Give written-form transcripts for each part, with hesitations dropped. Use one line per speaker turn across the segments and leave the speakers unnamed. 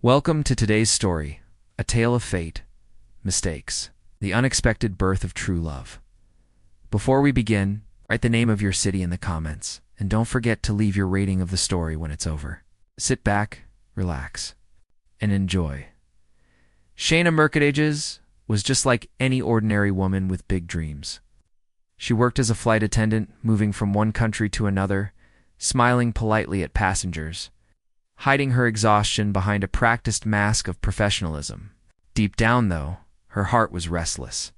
Welcome to today's story, a tale of fate, mistakes, the unexpected birth of true love. Before we begin, write the name of your city in the comments, and don't forget to leave your rating of the story when it's over. Sit back, relax, and enjoy. Shayna Mercadeges was just like any ordinary woman with big dreams. She worked as a flight attendant, moving from one country to another, smiling politely at passengers, hiding her exhaustion behind a practiced mask of professionalism. Deep down, though, her heart was restless.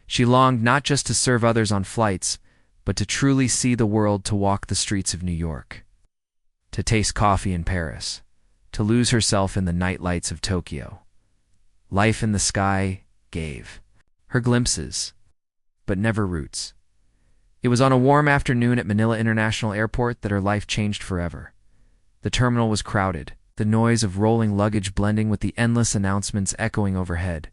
She longed not just to serve others on flights, but to truly see the world, to walk the streets of New York, to taste coffee in Paris, to lose herself in the night lights of Tokyo. Life in the sky gave her glimpses, but never roots. It was on a warm afternoon at Manila International Airport that her life changed forever. The terminal was crowded, the noise of rolling luggage blending with the endless announcements echoing overhead.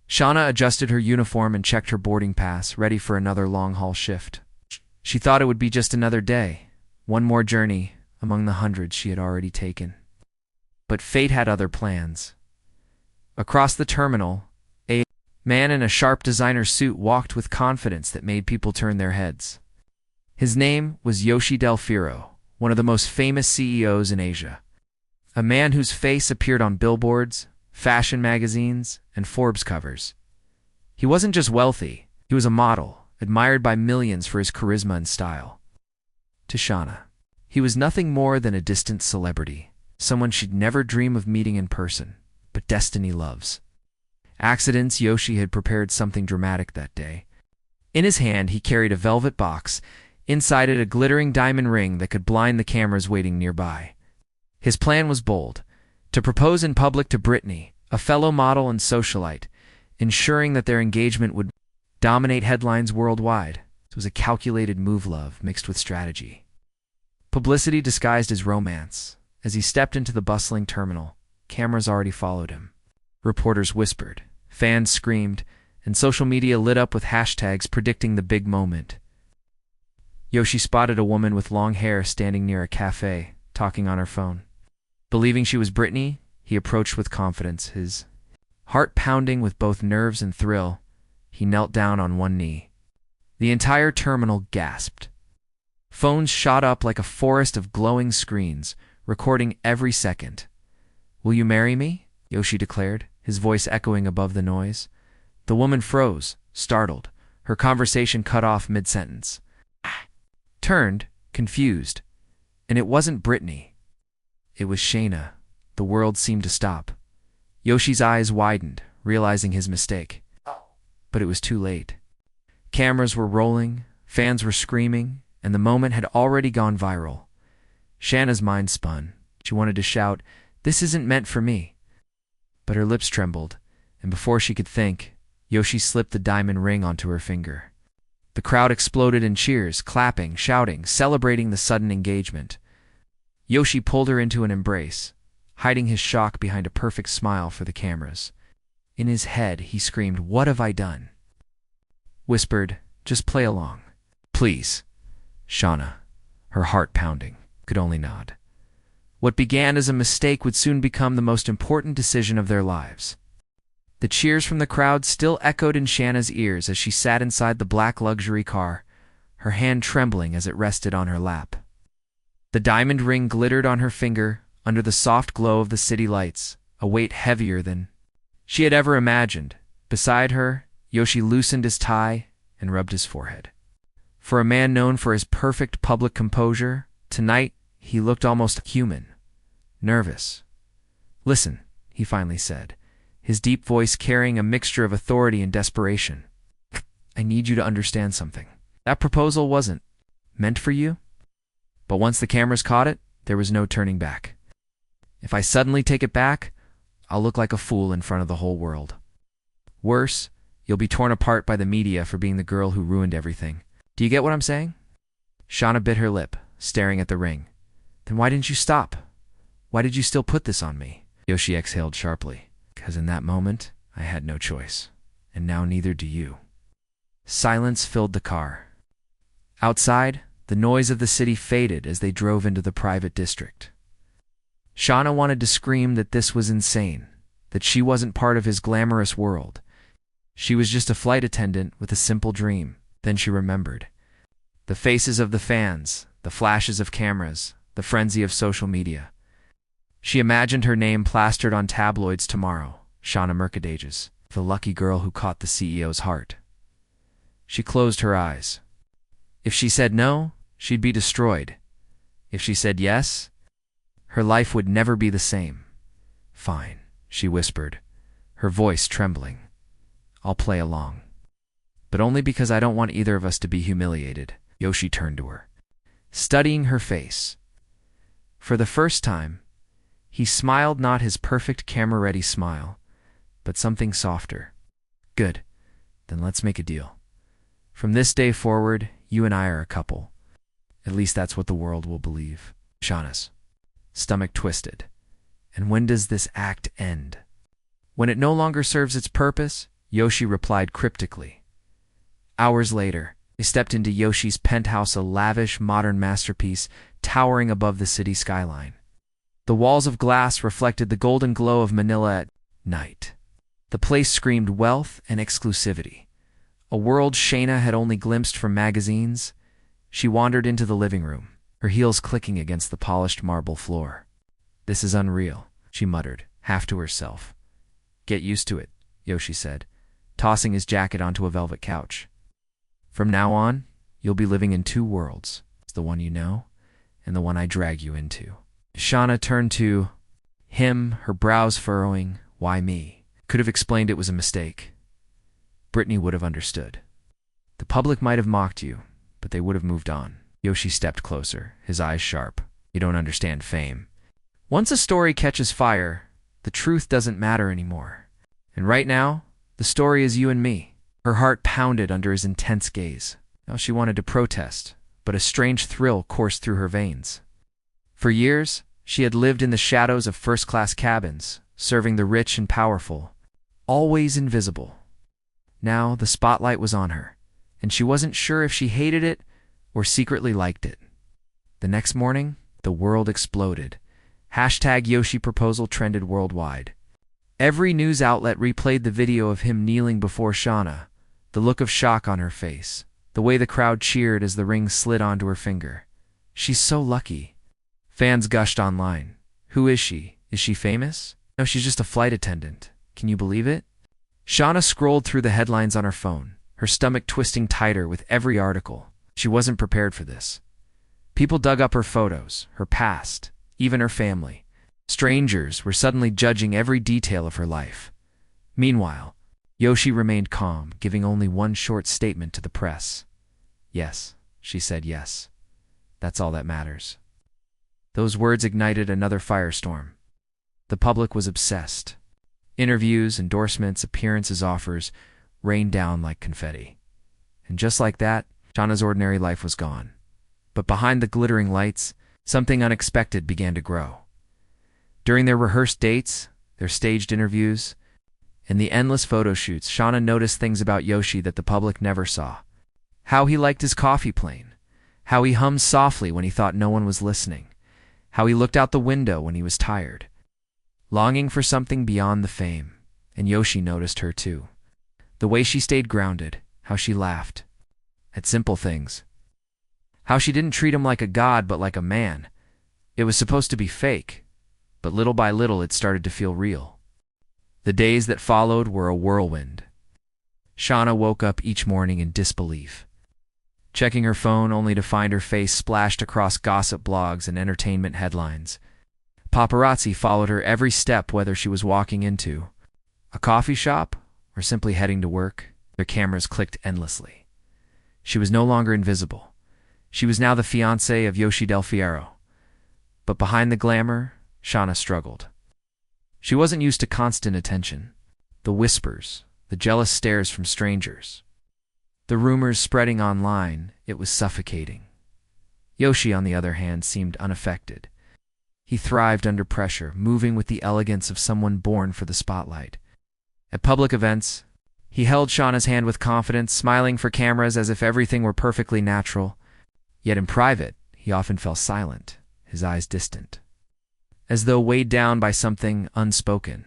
Shayna adjusted her uniform and checked her boarding pass, ready for another long-haul shift. She thought it would be just another day, one more journey among the hundreds she had already taken. But fate had other plans. Across the terminal, a man in a sharp designer suit walked with confidence that made people turn their heads. His name was Yoshi Del Firo, one of the most famous CEOs in Asia. A man whose face appeared on billboards, fashion magazines, and Forbes covers. He wasn't just wealthy, he was a model, admired by millions for his charisma and style. To Shayna, he was nothing more than a distant celebrity, someone she'd never dream of meeting in person, but destiny loves. Accidents, Yoshi had prepared something dramatic that day. In his hand, he carried a velvet box, inside it a glittering diamond ring that could blind the cameras waiting nearby. His plan was bold: to propose in public to Brittany, a fellow model and socialite, ensuring that their engagement would dominate headlines worldwide. It was a calculated move, love mixed with strategy. Publicity disguised as romance. As he stepped into the bustling terminal, cameras already followed him. Reporters whispered, fans screamed, and social media lit up with hashtags predicting the big moment. Yoshi spotted a woman with long hair standing near a cafe, talking on her phone. Believing she was Brittany, he approached with confidence, his heart pounding with both nerves and thrill. He knelt down on one knee. The entire terminal gasped. Phones shot up like a forest of glowing screens, recording every second. "Will you marry me?" Yoshi declared, his voice echoing above the noise. The woman froze, startled, her conversation cut off mid-sentence. Turned, confused, and it wasn't Brittany. It was Shayna. The world seemed to stop. Yoshi's eyes widened, realizing his mistake. But it was too late. Cameras were rolling, fans were screaming, and the moment had already gone viral. Shayna's mind spun. She wanted to shout, "This isn't meant for me." But her lips trembled, and before she could think, Yoshi slipped the diamond ring onto her finger. The crowd exploded in cheers, clapping, shouting, celebrating the sudden engagement. Yoshi pulled her into an embrace, hiding his shock behind a perfect smile for the cameras. In his head, he screamed, "What have I done?" Whispered, "Just play along. Please." Shayna, her heart pounding, could only nod. What began as a mistake would soon become the most important decision of their lives. The cheers from the crowd still echoed in Shayna's ears as she sat inside the black luxury car, her hand trembling as it rested on her lap. The diamond ring glittered on her finger under the soft glow of the city lights, a weight heavier than she had ever imagined. Beside her, Yoshi loosened his tie and rubbed his forehead. For a man known for his perfect public composure, tonight he looked almost human, nervous. "Listen," he finally said, his deep voice carrying a mixture of authority and desperation. "I need you to understand something. That proposal wasn't meant for you. But once the cameras caught it, there was no turning back. If I suddenly take it back, I'll look like a fool in front of the whole world. Worse, you'll be torn apart by the media for being the girl who ruined everything. Do you get what I'm saying?" Shayna bit her lip, staring at the ring. "Then why didn't you stop? Why did you still put this on me?" Yoshi exhaled sharply. "Because in that moment, I had no choice. And now neither do you." Silence filled the car. Outside, the noise of the city faded as they drove into the private district. Shauna wanted to scream that this was insane, that she wasn't part of his glamorous world. She was just a flight attendant with a simple dream. Then she remembered. The faces of the fans, the flashes of cameras, the frenzy of social media. She imagined her name plastered on tabloids tomorrow, Shauna Mercadeges, the lucky girl who caught the CEO's heart. She closed her eyes. If she said no, she'd be destroyed. If she said yes, her life would never be the same. Fine, she whispered, her voice trembling. I'll play along. But only because I don't want either of us to be humiliated. Yoshi turned to her, studying her face. For the first time, he smiled, not his perfect camera-ready smile, but something softer. Good, then let's make a deal. From this day forward, you and I are a couple. At least that's what the world will believe. Shauna's stomach twisted. And when does this act end? When it no longer serves its purpose, Yoshi replied cryptically. Hours later, they stepped into Yoshi's penthouse, a lavish, modern masterpiece towering above the city skyline. The walls of glass reflected the golden glow of Manila at night. The place screamed wealth and exclusivity, a world Shayna had only glimpsed from magazines. She wandered into the living room, her heels clicking against the polished marble floor. This is unreal, she muttered, half to herself. Get used to it, Yoshi said, tossing his jacket onto a velvet couch. From now on, you'll be living in two worlds, the one you know and the one I drag you into. Shauna turned to him, her brows furrowing. Why me? Could have explained it was a mistake. Brittany would have understood. The public might have mocked you, but they would have moved on. Yoshi stepped closer, his eyes sharp. You don't understand fame. Once a story catches fire, the truth doesn't matter anymore. And right now, the story is you and me. Her heart pounded under his intense gaze. Now she wanted to protest, but a strange thrill coursed through her veins. For years, she had lived in the shadows of first-class cabins, serving the rich and powerful, always invisible. Now the spotlight was on her, and she wasn't sure if she hated it or secretly liked it. The next morning, the world exploded. Hashtag Yoshi proposal trended worldwide. Every news outlet replayed the video of him kneeling before Shauna, the look of shock on her face, the way the crowd cheered as the ring slid onto her finger. She's so lucky. Fans gushed online. Who is she? Is she famous? No, she's just a flight attendant. Can you believe it? Shauna scrolled through the headlines on her phone, her stomach twisting tighter with every article. She wasn't prepared for this. People dug up her photos, her past, even her family. Strangers were suddenly judging every detail of her life. Meanwhile, Yoshi remained calm, giving only one short statement to the press. Yes, she said yes. That's all that matters. Those words ignited another firestorm. The public was obsessed. Interviews, endorsements, appearances, offers rained down like confetti. And just like that, Shauna's ordinary life was gone. But behind the glittering lights, something unexpected began to grow. During their rehearsed dates, their staged interviews, and the endless photo shoots, Shauna noticed things about Yoshi that the public never saw. How he liked his coffee plain. How he hummed softly when he thought no one was listening. How he looked out the window when he was tired, longing for something beyond the fame. And Yoshi noticed her too. The way she stayed grounded, how she laughed at simple things. How she didn't treat him like a god but like a man. It was supposed to be fake, but little by little it started to feel real. The days that followed were a whirlwind. Shauna woke up each morning in disbelief, checking her phone only to find her face splashed across gossip blogs and entertainment headlines. Paparazzi followed her every step, whether she was walking into a coffee shop or simply heading to work. Their cameras clicked endlessly. She was no longer invisible. She was now the fiancée of Yoshi Del Fierro. But behind the glamour, Shauna struggled. She wasn't used to constant attention. The whispers, the jealous stares from strangers, the rumors spreading online, it was suffocating. Yoshi, on the other hand, seemed unaffected. He thrived under pressure, moving with the elegance of someone born for the spotlight. At public events, he held Shauna's hand with confidence, smiling for cameras as if everything were perfectly natural. Yet in private, he often fell silent, his eyes distant. as though weighed down by something unspoken.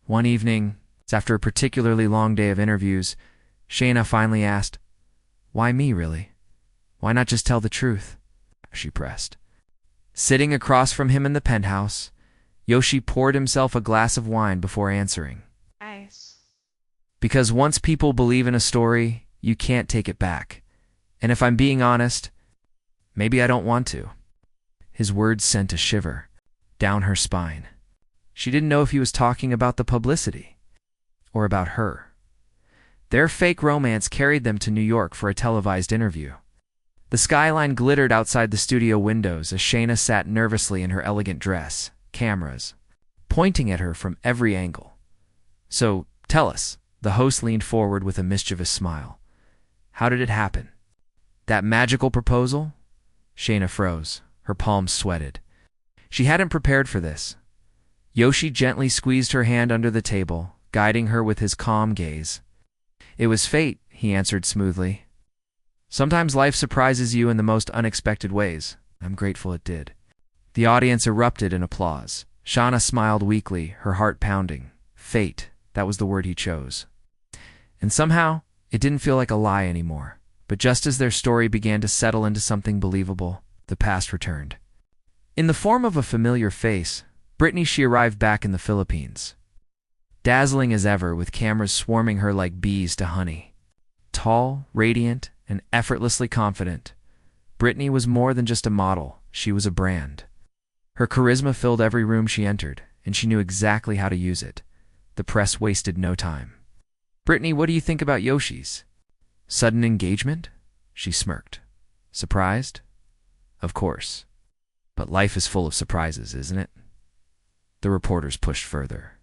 One evening, after a particularly long day of interviews, Shayna finally asked, "Why me, really? Why not just tell the truth?" She pressed. Sitting across from him in the penthouse, Yoshi poured himself a glass of wine before answering.
Ice.
Because once people believe in a story, you can't take it back. And if I'm being honest, maybe I don't want to. His words sent a shiver down her spine. She didn't know if he was talking about the publicity or about her. Their fake romance carried them to New York for a televised interview. The skyline glittered outside the studio windows as Shayna sat nervously in her elegant dress, cameras pointing at her from every angle. "So, tell us," the host leaned forward with a mischievous smile. "How did it happen? That magical proposal?" Shayna froze. Her palms sweated. She hadn't prepared for this. Yoshi gently squeezed her hand under the table, guiding her with his calm gaze. "It was fate," he answered smoothly. "Sometimes life surprises you in the most unexpected ways. I'm grateful it did." The audience erupted in applause. Shauna smiled weakly, her heart pounding. Fate, that was the word he chose. And somehow, it didn't feel like a lie anymore. But just as their story began to settle into something believable, the past returned. In the form of a familiar face, Brittany, she arrived back in the Philippines. Dazzling as ever, with cameras swarming her like bees to honey. Tall, radiant, and effortlessly confident, Brittany was more than just a model, she was a brand. Her charisma filled every room she entered, and she knew exactly how to use it. The press wasted no time. "Brittany, what do you think about Yoshi's sudden engagement?" She smirked. "Surprised? Of course. But life is full of surprises, isn't it?" The reporters pushed further.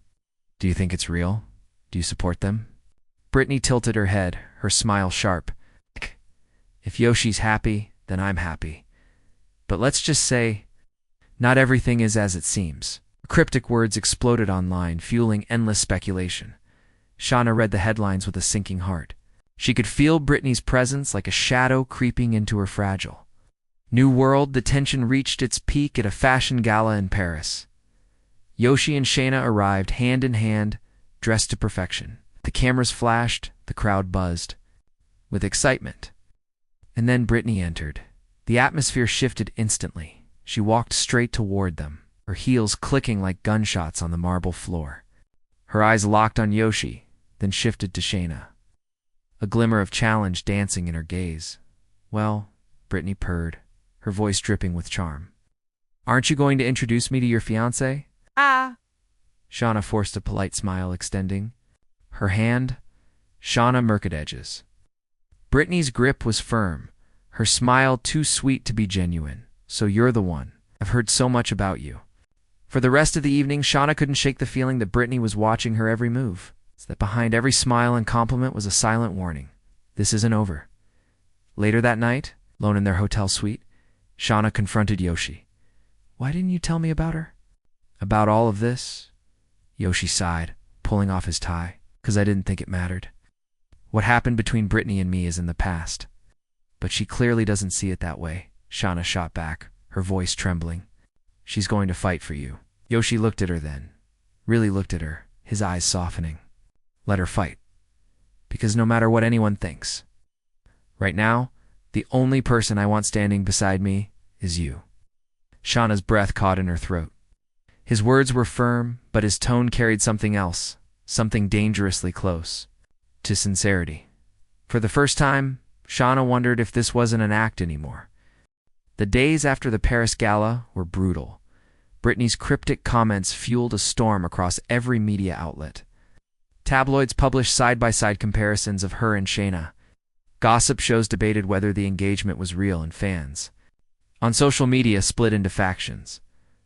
"Do you think it's real? Do you support them?" Brittany tilted her head, her smile sharp. "If Yoshi's happy, then I'm happy. But let's just say, not everything is as it seems." Cryptic words exploded online, fueling endless speculation. Shauna read the headlines with a sinking heart. She could feel Brittany's presence like a shadow creeping into her fragile. New World, the tension reached its peak at a fashion gala in Paris. Yoshi and Shayna arrived hand in hand, dressed to perfection. The cameras flashed, the crowd buzzed with excitement. And then Brittany entered. The atmosphere shifted instantly. She walked straight toward them, her heels clicking like gunshots on the marble floor. Her eyes locked on Yoshi, then shifted to Shayna, a glimmer of challenge dancing in her gaze. "Well," Brittany purred, her voice dripping with charm. "Aren't you going to introduce me to your fiancé?" Shauna forced a polite smile, extending her hand. Shauna Mercadedge's. Brittany's grip was firm, her smile too sweet to be genuine. "So you're the one. I've heard so much about you." For the rest of the evening, Shauna couldn't shake the feeling that Brittany was watching her every move. It's that behind every smile and compliment was a silent warning. This isn't over. Later that night, alone in their hotel suite, Shauna confronted Yoshi. "Why didn't you tell me about her?" "About all of this?" Yoshi sighed, pulling off his tie. "'Cause I didn't think it mattered. What happened between Brittany and me is in the past." "But she clearly doesn't see it that way," Shauna shot back, her voice trembling. "She's going to fight for you." Yoshi looked at her then. Really looked at her, his eyes softening. "Let her fight. Because no matter what anyone thinks, right now, the only person I want standing beside me is you." Shauna's breath caught in her throat. His words were firm, but his tone carried something else, something dangerously close to sincerity. For the first time, Shauna wondered if this wasn't an act anymore. The days after the Paris Gala were brutal. Brittany's cryptic comments fueled a storm across every media outlet. Tabloids published side-by-side comparisons of her and Shayna. Gossip shows debated whether the engagement was real, and fans on social media split into factions.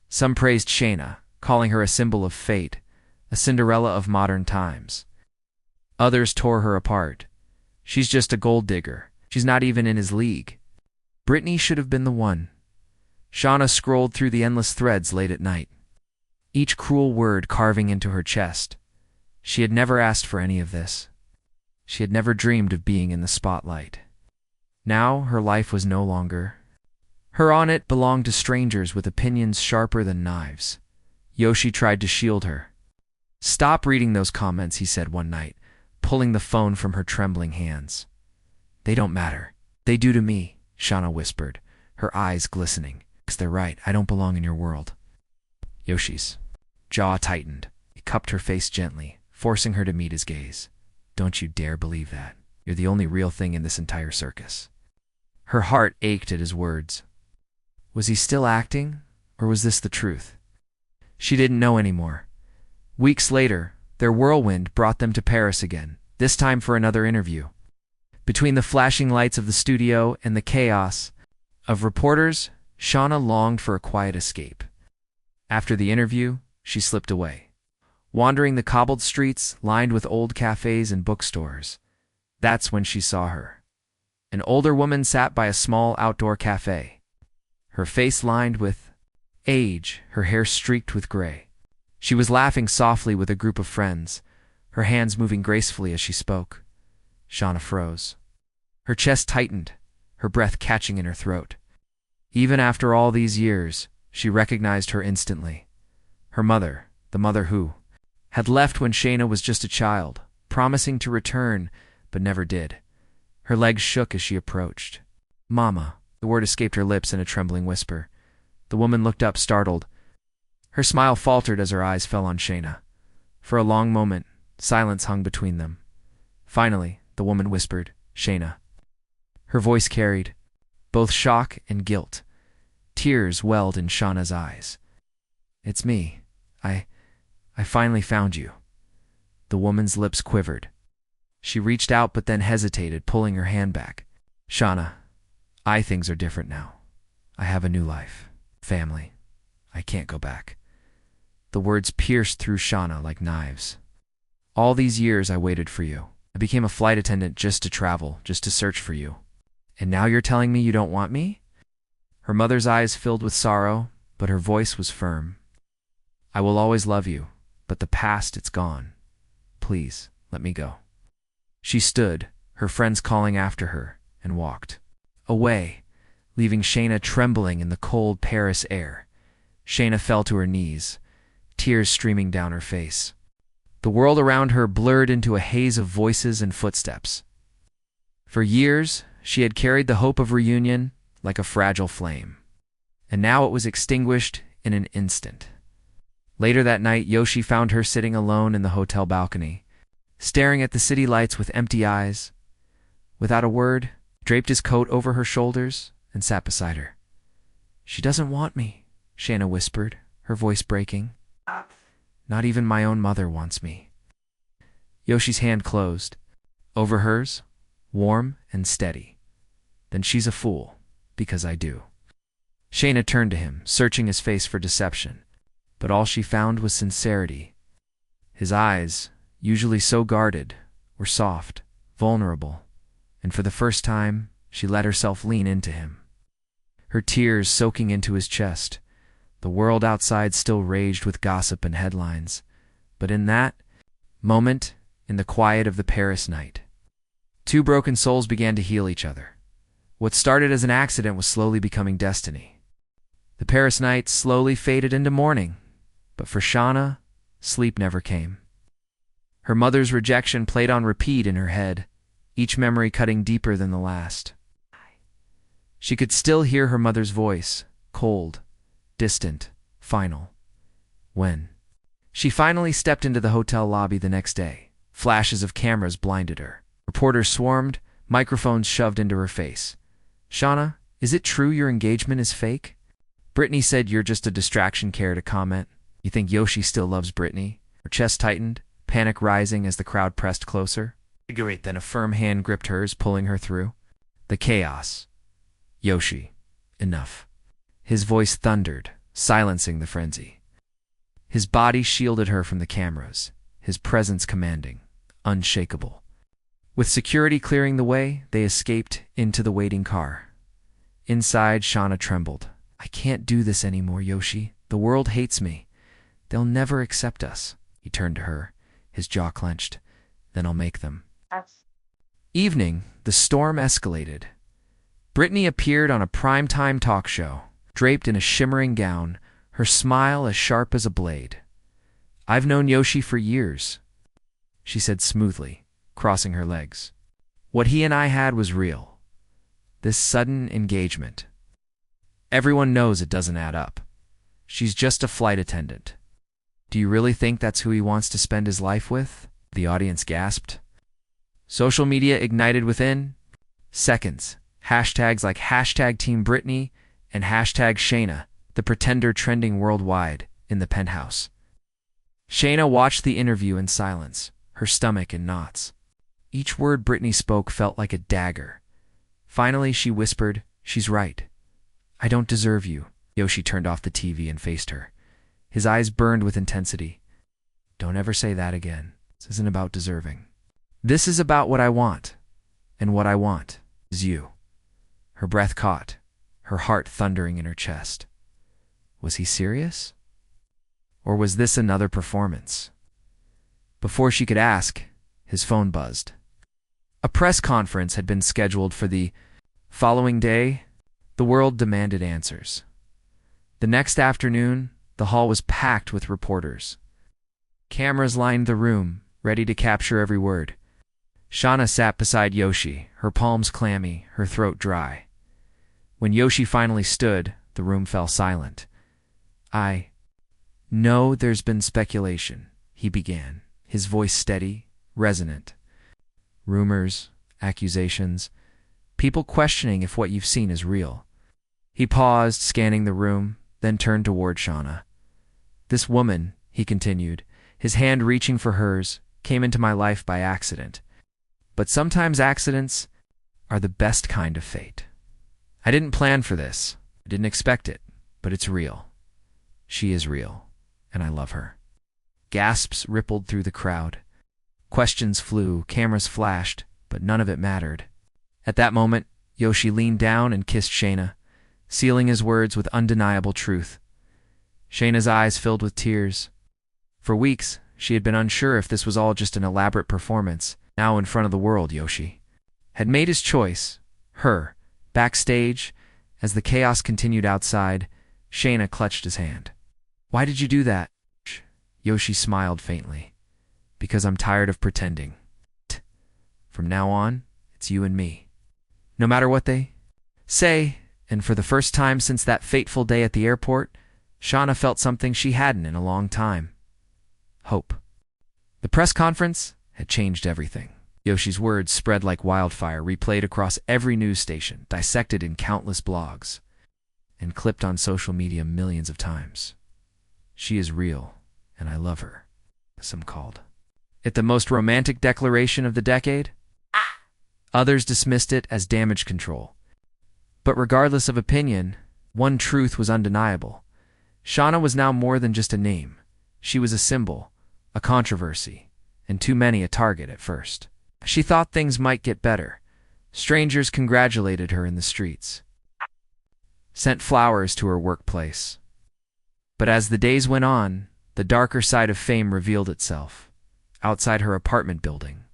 Some praised Shayna, calling her a symbol of fate, a Cinderella of modern times. Others tore her apart. "She's just a gold digger. She's not even in his league. Brittany should have been the one." Shauna scrolled through the endless threads late at night, each cruel word carving into her chest. She had never asked for any of this. She had never dreamed of being in the spotlight. Now her life was no longer. Her on it belonged to strangers with opinions sharper than knives. Yoshi tried to shield her. "Stop reading those comments," he said one night, pulling the phone from her trembling hands. "They don't matter. They do to me," Shauna whispered, her eyes glistening. "'Cause they're right. I don't belong in your world." Yoshi's jaw tightened. He cupped her face gently, forcing her to meet his gaze. "Don't you dare believe that. You're the only real thing in this entire circus." Her heart ached at his words. Was he still acting, or was this the truth? She didn't know anymore. Weeks later, their whirlwind brought them to Paris again, this time for another interview. Between the flashing lights of the studio and the chaos of reporters, Shauna longed for a quiet escape. After the interview, she slipped away, wandering the cobbled streets lined with old cafes and bookstores. That's when she saw her. An older woman sat by a small outdoor cafe, her face lined with age, her hair streaked with gray. She was laughing softly with a group of friends, her hands moving gracefully as she spoke. Shauna froze. Her chest tightened, her breath catching in her throat. Even after all these years, she recognized her instantly. Her mother, the mother who had left when Shauna was just a child, promising to return, but never did. Her legs shook as she approached. "Mama," the word escaped her lips in a trembling whisper. The woman looked up, startled. Her smile faltered as her eyes fell on Shauna. For a long moment, silence hung between them. Finally, the woman whispered, "Shauna." Her voice carried both shock and guilt. Tears welled in Shauna's eyes. "It's me. I finally found you." The woman's lips quivered. She reached out but then hesitated, pulling her hand back. "Shauna, things are different now. I have a new life. Family. I can't go back." The words pierced through Shauna like knives. "All these years I waited for you. I became a flight attendant just to travel, just to search for you. And now you're telling me you don't want me?" Her mother's eyes filled with sorrow, but her voice was firm. "I will always love you, but the past, it's gone. Please, let me go." She stood, her friends calling after her, and walked away, leaving Shauna trembling in the cold Paris air. Shauna fell to her knees, tears streaming down her face. The world around her blurred into a haze of voices and footsteps. For years, she had carried the hope of reunion like a fragile flame, and now it was extinguished in an instant. Later that night, Yoshi found her sitting alone in the hotel balcony, staring at the city lights with empty eyes. Without a word, he draped his coat over her shoulders and sat beside her. "She doesn't want me," Shauna whispered, her voice breaking. "Not even my own mother wants me." Yoshi's hand closed over hers, warm and steady. "Then she's a fool, because I do." Shauna turned to him, searching his face for deception, but all she found was sincerity. His eyes, usually so guarded, were soft, vulnerable, and for the first time, she let herself lean into him. Her tears soaking into his chest. The world outside still raged with gossip and headlines, but in that moment, in the quiet of the Paris night, two broken souls began to heal each other. What started as an accident was slowly becoming destiny. The Paris night slowly faded into morning, but for Shauna, sleep never came. Her mother's rejection played on repeat in her head, each memory cutting deeper than the last. She could still hear her mother's voice, cold, distant, final. When she finally stepped into the hotel lobby the next day, flashes of cameras blinded her. Reporters swarmed, microphones shoved into her face. "Shauna, is it true your engagement is fake?" Brittany said, "You're just a distraction," care to comment. "You think Yoshi still loves Brittany?" Her chest tightened, panic rising as the crowd pressed closer. Then a firm hand gripped hers, pulling her through the chaos. "Yoshi, enough." His voice thundered, silencing the frenzy. His body shielded her from the cameras, his presence commanding, unshakable. With security clearing the way, they escaped into the waiting car. Inside, Shauna trembled. "I can't do this anymore, Yoshi. The world hates me. They'll never accept us." He turned to her, his jaw clenched. "Then I'll make them." Evening, the storm escalated. Brittany appeared on a primetime talk show, draped in a shimmering gown, her smile as sharp as a blade. "I've known Yoshi for years," she said smoothly, crossing her legs. "What he and I had was real. This sudden engagement. Everyone knows it doesn't add up. She's just a flight attendant." "Do you really think that's who he wants to spend his life with?" the audience gasped. Social media ignited within seconds. Hashtags like hashtag Team Britney and hashtag Shayna, the pretender, trending worldwide in the penthouse. Shayna watched the interview in silence, her stomach in knots. Each word Britney spoke felt like a dagger. Finally, she whispered, "She's right. I don't deserve you." Yoshi turned off the TV and faced her. His eyes burned with intensity. "Don't ever say that again. This isn't about deserving. This is about what I want. And what I want is you." Her breath caught, her heart thundering in her chest. Was he serious? Or was this another performance? Before she could ask, his phone buzzed. A press conference had been scheduled for the following day. The world demanded answers. The next afternoon, the hall was packed with reporters. Cameras lined the room, ready to capture every word. Shauna sat beside Yoshi, her palms clammy, her throat dry. When Yoshi finally stood, the room fell silent. "I know there's been speculation," he began, his voice steady, resonant. "Rumors, accusations, people questioning if what you've seen is real." He paused, scanning the room, then turned toward Shauna. "This woman," he continued, his hand reaching for hers, "came into my life by accident. But sometimes accidents are the best kind of fate. I didn't plan for this. I didn't expect it, but it's real. She is real, and I love her." Gasps rippled through the crowd. Questions flew, cameras flashed, but none of it mattered. At that moment, Yoshi leaned down and kissed Shayna, sealing his words with undeniable truth. Shayna's eyes filled with tears. For weeks, she had been unsure if this was all just an elaborate performance. Now in front of the world, Yoshi had made his choice. Her. Backstage, as the chaos continued outside, Shayna clutched his hand. "Why did you do that?" Yoshi smiled faintly. "Because I'm tired of pretending. From now on, it's you and me. No matter what they say." And for the first time since that fateful day at the airport, Shauna felt something she hadn't in a long time. Hope. The press conference had changed everything. Yoshi's words spread like wildfire, replayed across every news station, dissected in countless blogs, and clipped on social media millions of times. "She is real, and I love her," some called it the most romantic declaration of the decade. Others dismissed it as damage control. But regardless of opinion, one truth was undeniable. Shauna was now more than just a name. She was a symbol, a controversy, and too many a target at first. She thought things might get better. Strangers congratulated her in the streets, sent flowers to her workplace. But as the days went on, the darker side of fame revealed itself. Outside her apartment building,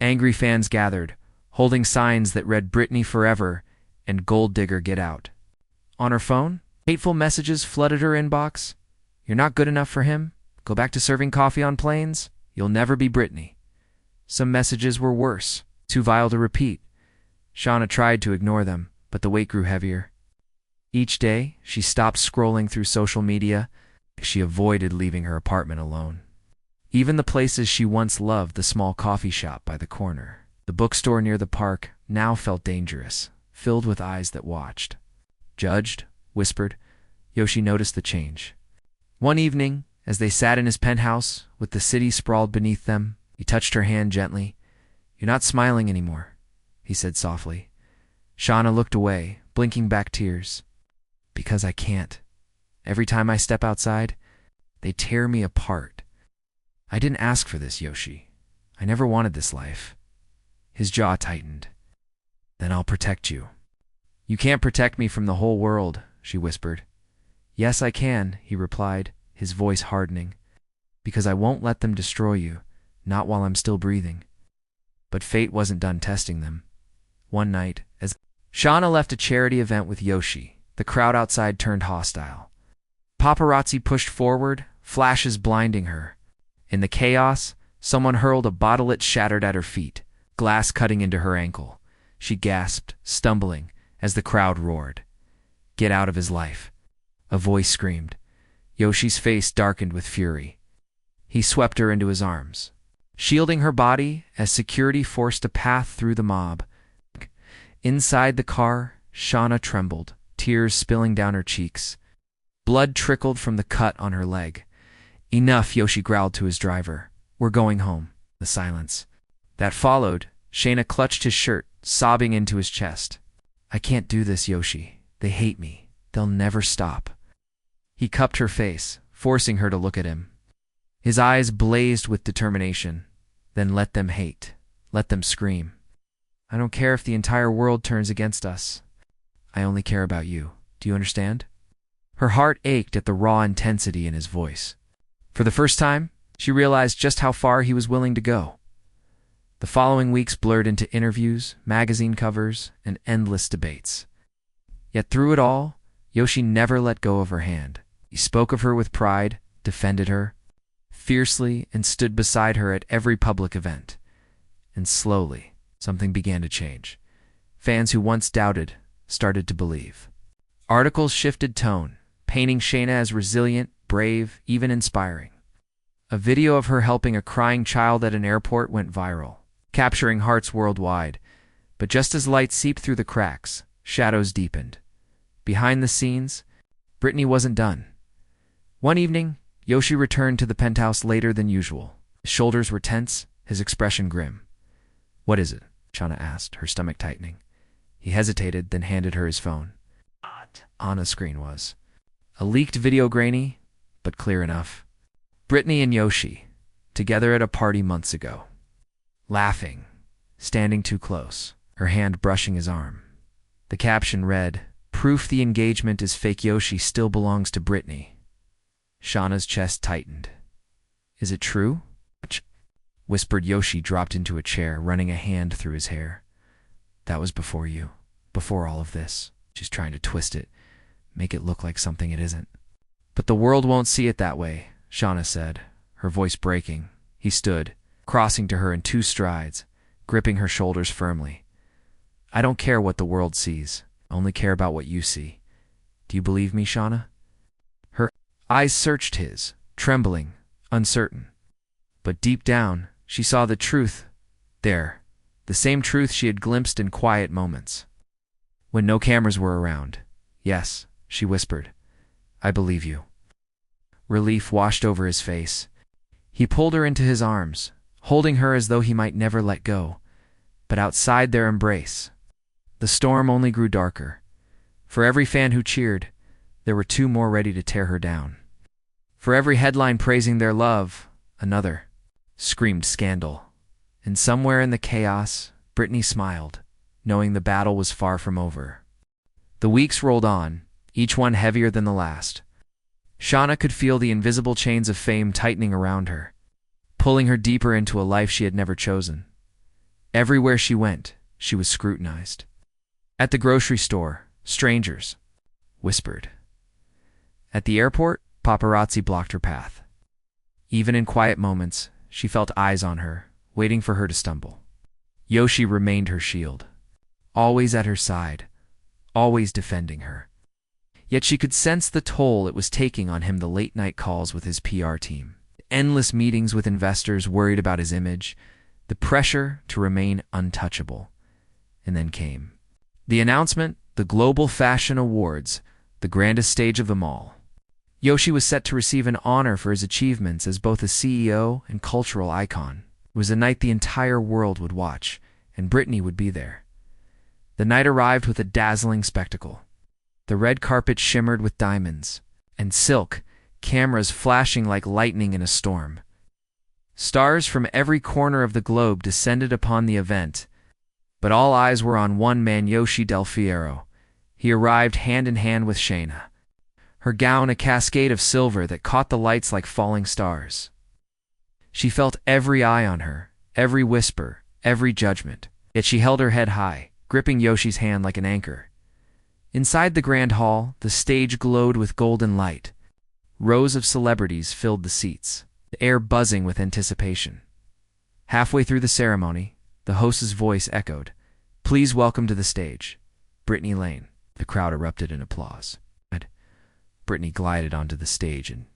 angry fans gathered, holding signs that read "Britney Forever" and "Gold Digger Get Out." On her phone, hateful messages flooded her inbox. "You're not good enough for him. Go back to serving coffee on planes. You'll never be Britney." Some messages were worse, too vile to repeat. Shauna tried to ignore them, but the weight grew heavier. Each day, she stopped scrolling through social media. She avoided leaving her apartment alone. Even the places she once loved, the small coffee shop by the corner, the bookstore near the park, now felt dangerous, filled with eyes that watched, judged, whispered. Yoshi noticed the change. One evening, as they sat in his penthouse, with the city sprawled beneath them, he touched her hand gently. "You're not smiling anymore," he said softly. Shauna looked away, blinking back tears. "Because I can't. Every time I step outside, they tear me apart. I didn't ask for this, Yoshi. I never wanted this life." His jaw tightened. "Then I'll protect you." "You can't protect me from the whole world," she whispered. "Yes, I can," he replied, his voice hardening. "Because I won't let them destroy you, not while I'm still breathing." But fate wasn't done testing them. One night, as Shauna left a charity event with Yoshi, the crowd outside turned hostile. Paparazzi pushed forward, flashes blinding her. In the chaos, someone hurled a bottle. It shattered at her feet, glass cutting into her ankle. She gasped, stumbling, as the crowd roared. "Get out of his life," a voice screamed. Yoshi's face darkened with fury. He swept her into his arms, shielding her body as security forced a path through the mob. Inside the car, Shauna trembled, tears spilling down her cheeks. Blood trickled from the cut on her leg. "Enough," Yoshi growled to his driver. "We're going home." The silence that followed, Shayna clutched his shirt, sobbing into his chest. "I can't do this, Yoshi. They hate me. They'll never stop." He cupped her face, forcing her to look at him. His eyes blazed with determination. "Then let them hate. Let them scream. I don't care if the entire world turns against us. I only care about you. Do you understand?" Her heart ached at the raw intensity in his voice. For the first time, she realized just how far he was willing to go. The following weeks blurred into interviews, magazine covers, and endless debates. Yet through it all, Yoshi never let go of her hand. He spoke of her with pride, defended her fiercely, and stood beside her at every public event. And slowly, something began to change. Fans who once doubted started to believe. Articles shifted tone, painting Shayna as resilient, brave, even inspiring. A video of her helping a crying child at an airport went viral, capturing hearts worldwide. But just as light seeped through the cracks, shadows deepened. Behind the scenes, Brittany wasn't done. One evening, Yoshi returned to the penthouse later than usual. His shoulders were tense, his expression grim. "What is it?" Shauna asked, her stomach tightening. He hesitated, then handed her his phone. On a screen was a leaked video, grainy, but clear enough. Brittany and Yoshi, together at a party months ago. Laughing, standing too close, her hand brushing his arm. The caption read, "Proof the engagement is fake. Yoshi still belongs to Brittany." Shauna's chest tightened. "Is it true?" whispered Yoshi, dropped into a chair, running a hand through his hair. "That was before you. Before all of this." She's trying to twist it, make it look like something it isn't. "But the world won't see it that way," Shauna said, her voice breaking. He stood, crossing to her in 2 strides, gripping her shoulders firmly. "I don't care what the world sees. I only care about what you see. Do you believe me, Shauna?" Her eyes searched his, trembling, uncertain. But deep down, she saw the truth there, the same truth she had glimpsed in quiet moments, when no cameras were around. "Yes," she whispered. "I believe you." Relief washed over his face. He pulled her into his arms, holding her as though he might never let go. But outside their embrace, the storm only grew darker. For every fan who cheered, there were 2 more ready to tear her down. For every headline praising their love, another screamed scandal. And somewhere in the chaos, Brittany smiled, knowing the battle was far from over. The weeks rolled on, each one heavier than the last. Shauna could feel the invisible chains of fame tightening around her, pulling her deeper into a life she had never chosen. Everywhere she went, she was scrutinized. At the grocery store, strangers whispered. At the airport, paparazzi blocked her path. Even in quiet moments, she felt eyes on her, waiting for her to stumble. Yoshi remained her shield, always at her side, always defending her. Yet she could sense the toll it was taking on him, the late-night calls with his PR team, endless meetings with investors worried about his image, the pressure to remain untouchable. And then came the announcement, the Global Fashion Awards, the grandest stage of them all. Yoshi was set to receive an honor for his achievements as both a CEO and cultural icon. It was a night the entire world would watch, and Brittany would be there. The night arrived with a dazzling spectacle. The red carpet shimmered with diamonds and silk, cameras flashing like lightning in a storm. Stars from every corner of the globe descended upon the event, but all eyes were on one man, Yoshi Del Fiero. He arrived hand in hand with Shayna, her gown a cascade of silver that caught the lights like falling stars. She felt every eye on her, every whisper, every judgment, yet she held her head high, gripping Yoshi's hand like an anchor. Inside the grand hall, the stage glowed with golden light. Rows of celebrities filled the seats, the air buzzing with anticipation. Halfway through the ceremony, the host's voice echoed, "Please welcome to the stage, Brittany Lane." The crowd erupted in applause. Brittany glided onto the stage in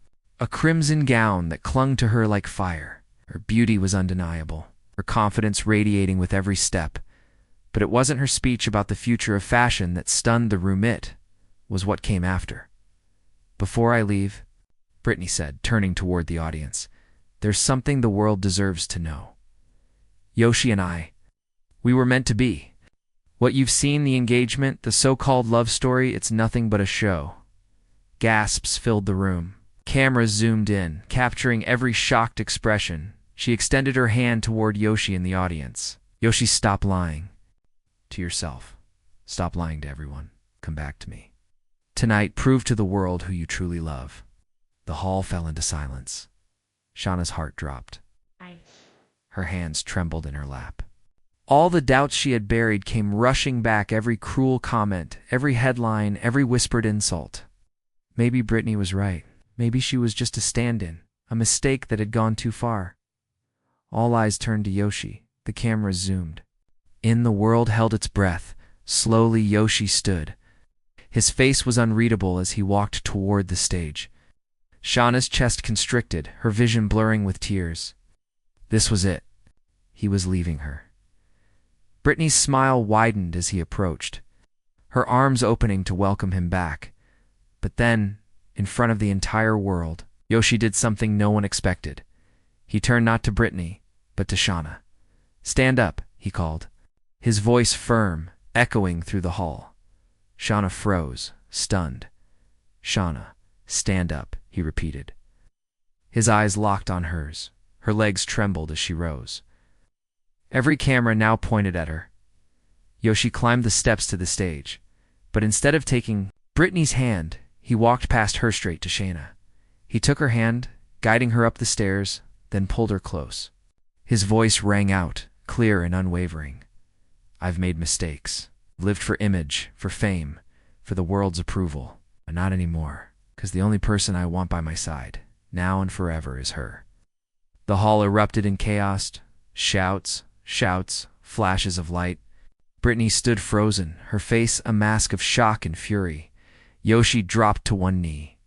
a crimson gown that clung to her like fire. Her beauty was undeniable, her confidence radiating with every step. But it wasn't her speech about the future of fashion that stunned the room. It was what came after. "Before I leave," Brittany said, turning toward the audience, "there's something the world deserves to know. Yoshi and I, we were meant to be. What you've seen, the engagement, the so-called love story, it's nothing but a show." Gasps filled the room. Cameras zoomed in, capturing every shocked expression. She extended her hand toward Yoshi in the audience. "Yoshi, stop lying to yourself. Stop lying to everyone. Come back to me. Tonight, prove to the world who you truly love." The hall fell into silence. Shauna's heart dropped. Her hands trembled in her lap. All the doubts she had buried came rushing back, every cruel comment, every headline, every whispered insult. Maybe Brittany was right. Maybe she was just a stand-in, a mistake that had gone too far. All eyes turned to Yoshi. The cameras zoomed in. The world held its breath. Slowly, Yoshi stood. His face was unreadable as he walked toward the stage. Shauna's chest constricted, her vision blurring with tears. This was it. He was leaving her. Brittany's smile widened as he approached, her arms opening to welcome him back. But then, in front of the entire world, Yoshi did something no one expected. He turned not to Brittany, but to Shauna. "Stand up," he called, his voice firm, echoing through the hall. Shauna froze, stunned. "Shauna, stand up," he repeated. His eyes locked on hers. Her legs trembled as she rose. Every camera now pointed at her. Yoshi climbed the steps to the stage, but instead of taking Brittany's hand, he walked past her straight to Shauna. He took her hand, guiding her up the stairs, then pulled her close. His voice rang out, clear and unwavering. "I've made mistakes. Lived for image, for fame, for the world's approval. But not anymore, because the only person I want by my side, now and forever, is her." The hall erupted in chaos. Shouts, flashes of light. Brittany stood frozen, her face a mask of shock and fury. Yoshi dropped to one knee,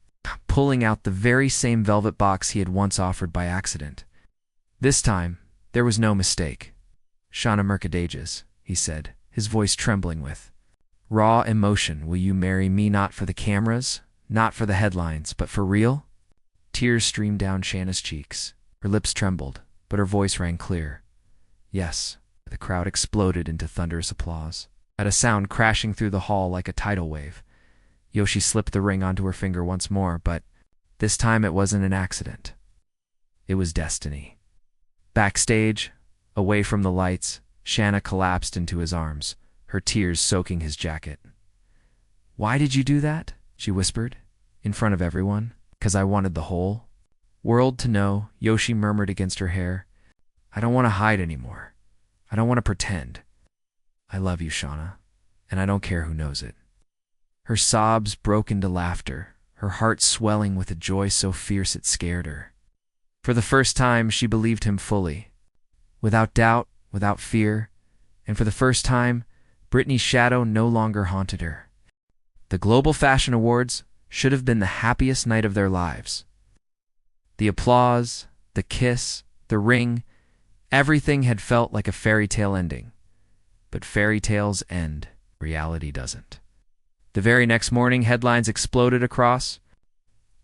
pulling out the very same velvet box he had once offered by accident. This time, there was no mistake. "Shauna Mercadeges," he said, his voice trembling with raw emotion, "will you marry me, not for the cameras, not for the headlines, but for real?" Tears streamed down Shauna's cheeks. Her lips trembled, but her voice rang clear. "Yes." The crowd exploded into thunderous applause. At a sound crashing through the hall like a tidal wave, Yoshi slipped the ring onto her finger once more, but this time it wasn't an accident. It was destiny. Backstage, away from the lights, Shauna collapsed into his arms, her tears soaking his jacket. "Why did you do that?" she whispered, in front of everyone. "'Cause I wanted the whole world to know," Yoshi murmured against her hair. "I don't want to hide anymore. I don't want to pretend. I love you, Shauna, and I don't care who knows it." Her sobs broke into laughter, her heart swelling with a joy so fierce it scared her. For the first time, she believed him fully, without doubt, without fear, and for the first time, Brittany's shadow no longer haunted her. The Global Fashion Awards should have been the happiest night of their lives. The applause, the kiss, the ring, everything had felt like a fairy tale ending. But fairy tales end, reality doesn't. The very next morning, headlines exploded across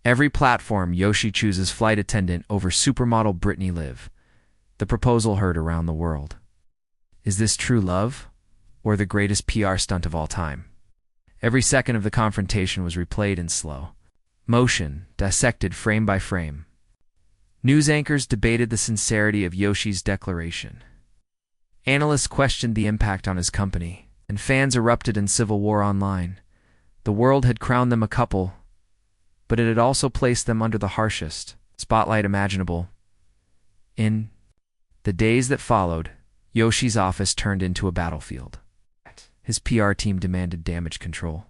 every platform. Yoshi chooses flight attendant over supermodel Brittany Liv. The proposal heard around the world. Is this true love, or the greatest PR stunt of all time? Every second of the confrontation was replayed in slow motion, dissected frame by frame. News anchors debated the sincerity of Yoshi's declaration. Analysts questioned the impact on his company, and fans erupted in civil war online. The world had crowned them a couple, but it had also placed them under the harshest spotlight imaginable. In the days that followed, Yoshi's office turned into a battlefield. His PR team demanded damage control.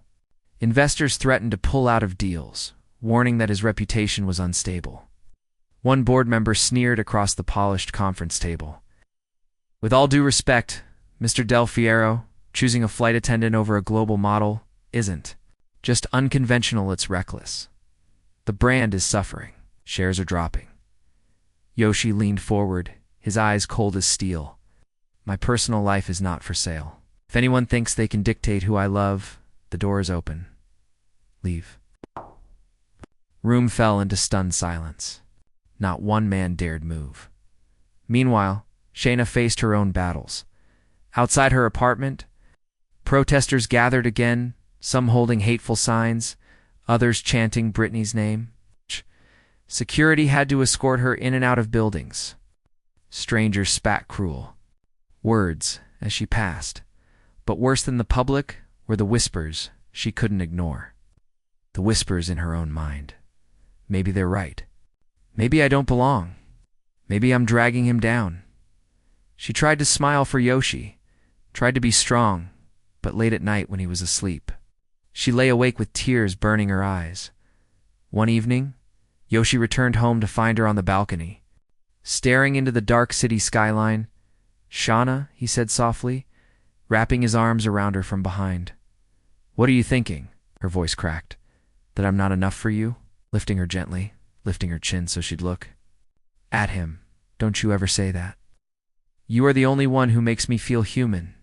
Investors threatened to pull out of deals. warning that his reputation was unstable. One board member sneered across the polished conference table. With all due respect, Mr. Del Fiero, choosing a flight attendant over a global model isn't just unconventional, it's reckless. The brand is suffering. Shares are dropping. Yoshi leaned forward, his eyes cold as steel. My personal life is not for sale. If anyone thinks they can dictate who I love, the door is open. Leave. Room fell into stunned silence. Not one man dared move. Meanwhile, Shayna faced her own battles. Outside her apartment, protesters gathered again, some holding hateful signs, others chanting Brittany's name. Security had to escort her in and out of buildings. Strangers spat cruel words as she passed, but worse than the public were the whispers she couldn't ignore. The whispers in her own mind. Maybe they're right. Maybe I don't belong. Maybe I'm dragging him down. She tried to smile for Yoshi, tried to be strong, but late at night when he was asleep, she lay awake with tears burning her eyes. One evening, Yoshi returned home to find her on the balcony, staring into the dark city skyline. "Shauna," he said softly, wrapping his arms around her from behind. "What are you thinking?" Her voice cracked. "That I'm not enough for you?" Lifting her gently, lifting her chin so she'd look at him. "Don't you ever say that. You are the only one who makes me feel human.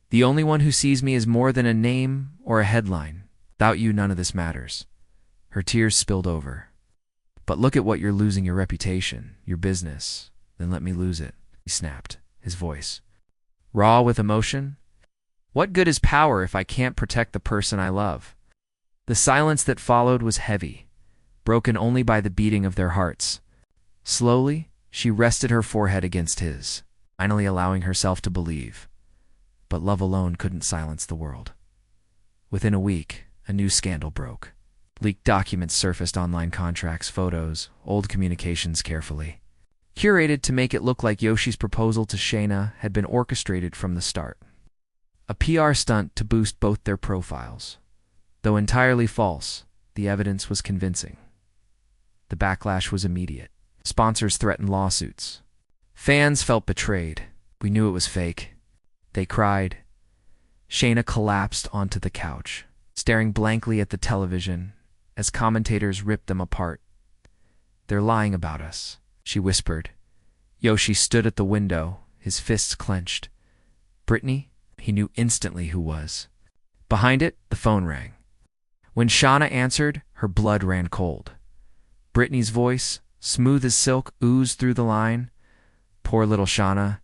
The only one who sees me as more than a name or a headline. Without you, none of this matters." Her tears spilled over. "But look at what you're losing, your reputation, your business. Then let me lose it," he snapped, his voice raw with emotion. "What good is power if I can't protect the person I love?" The silence that followed was heavy, broken only by the beating of their hearts. Slowly, she rested her forehead against his, finally allowing herself to believe. But love alone couldn't silence the world. Within a week, a new scandal broke. Leaked documents surfaced, online contracts, photos, old communications carefully curated to make it look like Yoshi's proposal to Shayna had been orchestrated from the start. A PR stunt to boost both their profiles. Though entirely false, the evidence was convincing. The backlash was immediate. Sponsors threatened lawsuits. Fans felt betrayed. We knew it was fake. They cried. Shayna collapsed onto the couch, staring blankly at the television as commentators ripped them apart. "They're lying about us," she whispered. Yoshi stood at the window, his fists clenched. Brittany? He knew instantly who was. Behind it, the phone rang. When Shauna answered, her blood ran cold. Brittany's voice, smooth as silk, oozed through the line. "Poor little Shauna.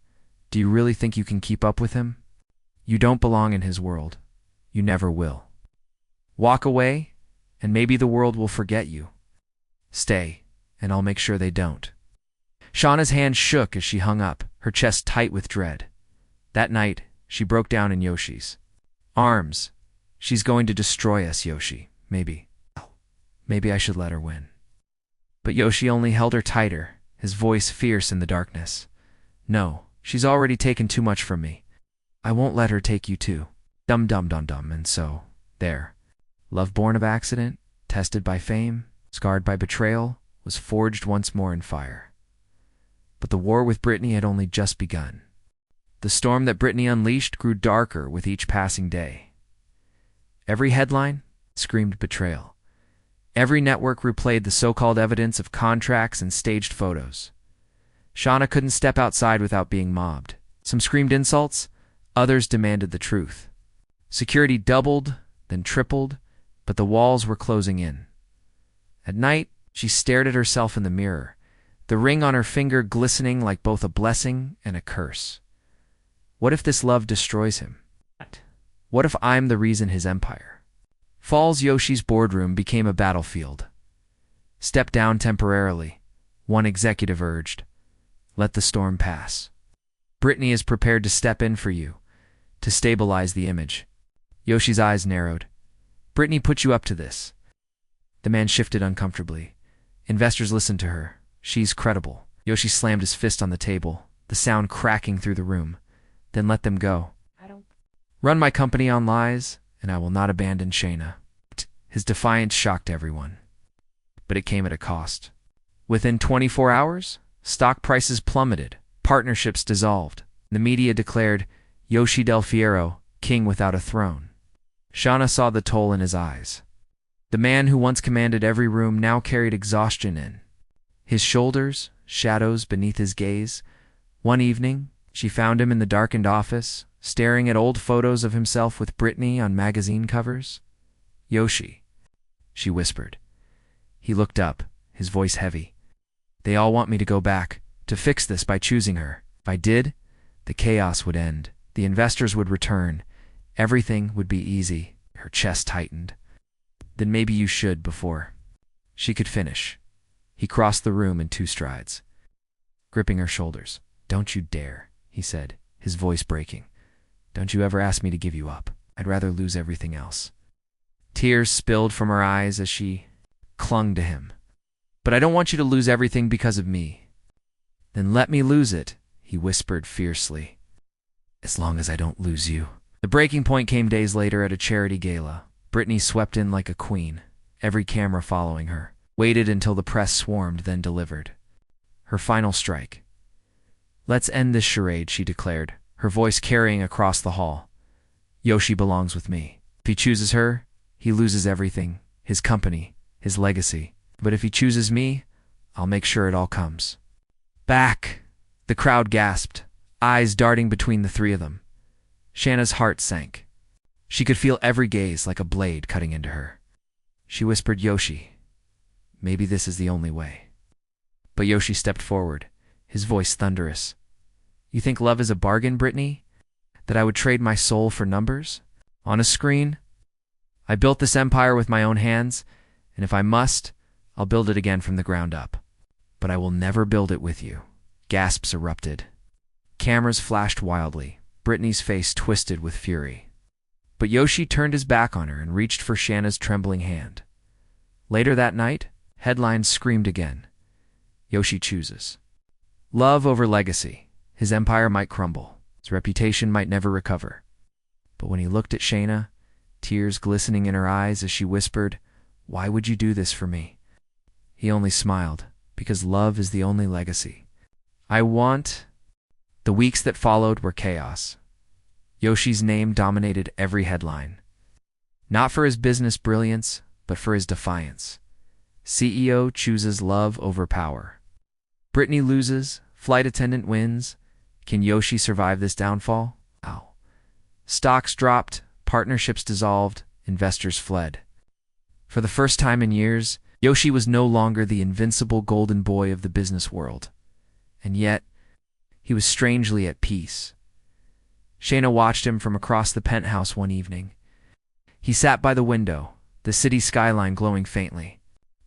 Do you really think you can keep up with him? You don't belong in his world. You never will. Walk away, and maybe the world will forget you. Stay, and I'll make sure they don't." Shauna's hand shook as she hung up, her chest tight with dread. That night, she broke down in Yoshi's arms. "She's going to destroy us, Yoshi. Maybe. Maybe I should let her win." But Yoshi only held her tighter, his voice fierce in the darkness. "No, she's already taken too much from me. I won't let her take you too. Dum dum dum dum." And so, there. Love born of accident, tested by fame, scarred by betrayal, was forged once more in fire. But the war with Brittany had only just begun. The storm that Brittany unleashed grew darker with each passing day. Every headline screamed betrayal. Every network replayed the so-called evidence of contracts and staged photos. Shauna couldn't step outside without being mobbed. Some screamed insults, others demanded the truth. Security doubled, then tripled, but the walls were closing in. At night, she stared at herself in the mirror, the ring on her finger glistening like both a blessing and a curse. What if this love destroys him? What if I'm the reason his empire falls? Yoshi's boardroom became a battlefield. "Step down temporarily," one executive urged. "Let the storm pass. Brittany is prepared to step in for you, to stabilize the image." Yoshi's eyes narrowed. "Brittany put you up to this." The man shifted uncomfortably. "Investors listened to her. She's credible." Yoshi slammed his fist on the table, the sound cracking through the room. "Then let them go. Run my company on lies, and I will not abandon Shayna." His defiance shocked everyone. but it came at a cost. Within 24 hours, stock prices plummeted, partnerships dissolved. The media declared Yoshi Del Fiero king without a throne. Shauna saw the toll in his eyes. The man who once commanded every room now carried exhaustion in his shoulders, shadows beneath his gaze. One evening, she found him in the darkened office, staring at old photos of himself with Brittany on magazine covers. "Yoshi," she whispered. He looked up, his voice heavy. "They all want me to go back, to fix this by choosing her. If I did, the chaos would end. The investors would return. Everything would be easy." Her chest tightened. "Then maybe you should before she could finish." He crossed the room in 2 strides, gripping her shoulders. "Don't you dare," he said, his voice breaking. "Don't you ever ask me to give you up. I'd rather lose everything else." Tears spilled from her eyes as she clung to him. "But I don't want you to lose everything because of me." "Then let me lose it," he whispered fiercely. "As long as I don't lose you." The breaking point came days later at a charity gala. Brittany swept in like a queen, every camera following her, waited until the press swarmed, then delivered her final strike. "Let's end this charade," she declared, her voice carrying across the hall. "Yoshi belongs with me. If he chooses her, he loses everything, his company, his legacy. But if he chooses me, I'll make sure it all comes back." The crowd gasped, eyes darting between the 3 of them. Shanna's heart sank. She could feel every gaze like a blade cutting into her. She whispered, "Yoshi, maybe this is the only way." But Yoshi stepped forward, his voice thunderous. "You think love is a bargain, Brittany? That I would trade my soul for numbers? On a screen? I built this empire with my own hands, and if I must, I'll build it again from the ground up. But I will never build it with you." Gasps erupted. Cameras flashed wildly, Brittany's face twisted with fury. But Yoshi turned his back on her and reached for Shanna's trembling hand. Later that night, headlines screamed again. Yoshi chooses love over legacy. His empire might crumble. His reputation might never recover. But when he looked at Shanna, tears glistening in her eyes as she whispered, "Why would you do this for me?" he only smiled, because love is the only legacy. The weeks that followed were chaos. Yoshi's name dominated every headline. Not for his business brilliance, but for his defiance. CEO chooses love over power. Brittany loses, flight attendant wins. Can Yoshi survive this downfall? How? Stocks dropped, partnerships dissolved, investors fled. For the first time in years, Yoshi was no longer the invincible golden boy of the business world. And yet, he was strangely at peace. Shayna watched him from across the penthouse one evening. He sat by the window, the city skyline glowing faintly.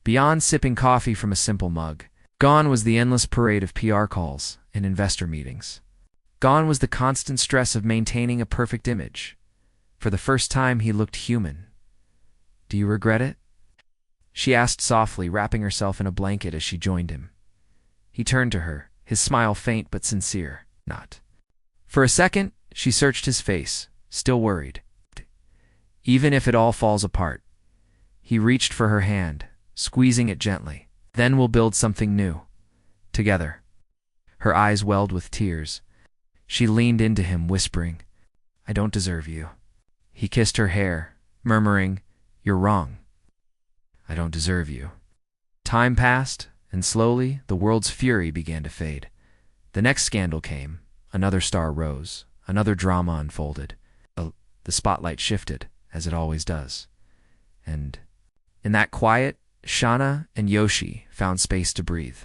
Beyond sipping coffee from a simple mug, gone was the endless parade of PR calls and investor meetings. Gone was the constant stress of maintaining a perfect image. For the first time, he looked human. "Do you regret it?" she asked softly, wrapping herself in a blanket as she joined him. He turned to her, his smile faint but sincere. "Not." For a second, she searched his face, still worried. "Even if it all falls apart." He reached for her hand, squeezing it gently. "Then we'll build something new. Together." Her eyes welled with tears. She leaned into him, whispering, "I don't deserve you." He kissed her hair, murmuring, "You're wrong. I don't deserve you." Time passed, and slowly the world's fury began to fade. The next scandal came, another star rose, another drama unfolded. The spotlight shifted, as it always does. And in that quiet, Shauna and Yoshi found space to breathe.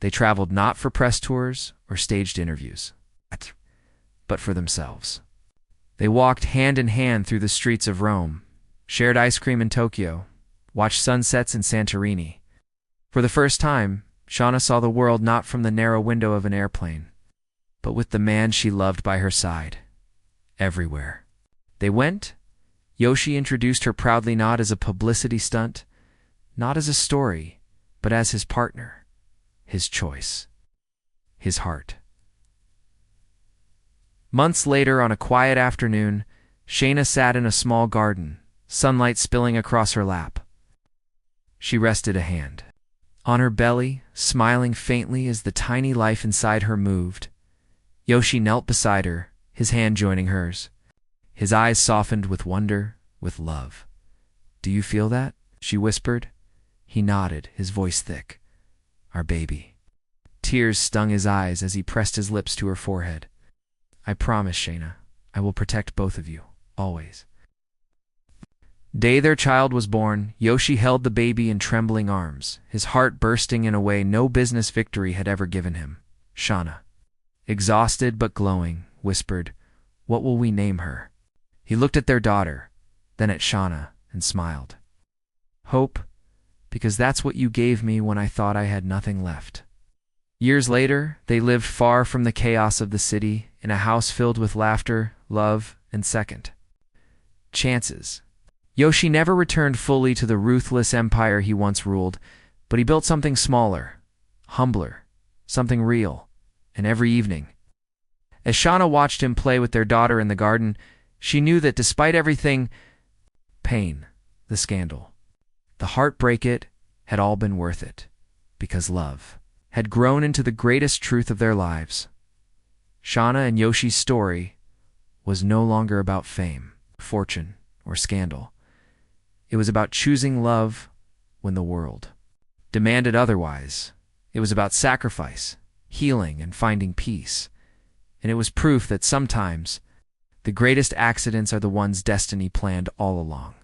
They traveled not for press tours or staged interviews, but for themselves. They walked hand in hand through the streets of Rome, shared ice cream in Tokyo, watched sunsets in Santorini. For the first time, Shauna saw the world not from the narrow window of an airplane, but with the man she loved by her side. Everywhere they went, Yoshi introduced her proudly, not as a publicity stunt, not as a story, but as his partner, his choice, his heart. Months later, on a quiet afternoon, Shayna sat in a small garden, sunlight spilling across her lap. She rested a hand on her belly, smiling faintly as the tiny life inside her moved. Yoshi knelt beside her, his hand joining hers. His eyes softened with wonder, with love. "Do you feel that?" she whispered. He nodded, his voice thick. "Our baby." Tears stung his eyes as he pressed his lips to her forehead. "I promise, Shayna, I will protect both of you, always." Day their child was born, Yoshi held the baby in trembling arms, his heart bursting in a way no business victory had ever given him. Shauna, exhausted but glowing, whispered, "What will we name her?" He looked at their daughter, then at Shauna, and smiled. "Hope, because that's what you gave me when I thought I had nothing left." Years later, they lived far from the chaos of the city, in a house filled with laughter, love, and second chances. Yoshi never returned fully to the ruthless empire he once ruled, but he built something smaller, humbler, something real, and every evening, as Shauna watched him play with their daughter in the garden, she knew that despite everything, pain, the scandal, the heartbreak, it had all been worth it, because love had grown into the greatest truth of their lives. Shauna and Yoshi's story was no longer about fame, fortune, or scandal. It was about choosing love when the world demanded otherwise. It was about sacrifice, healing, and finding peace. And it was proof that sometimes the greatest accidents are the ones destiny planned all along.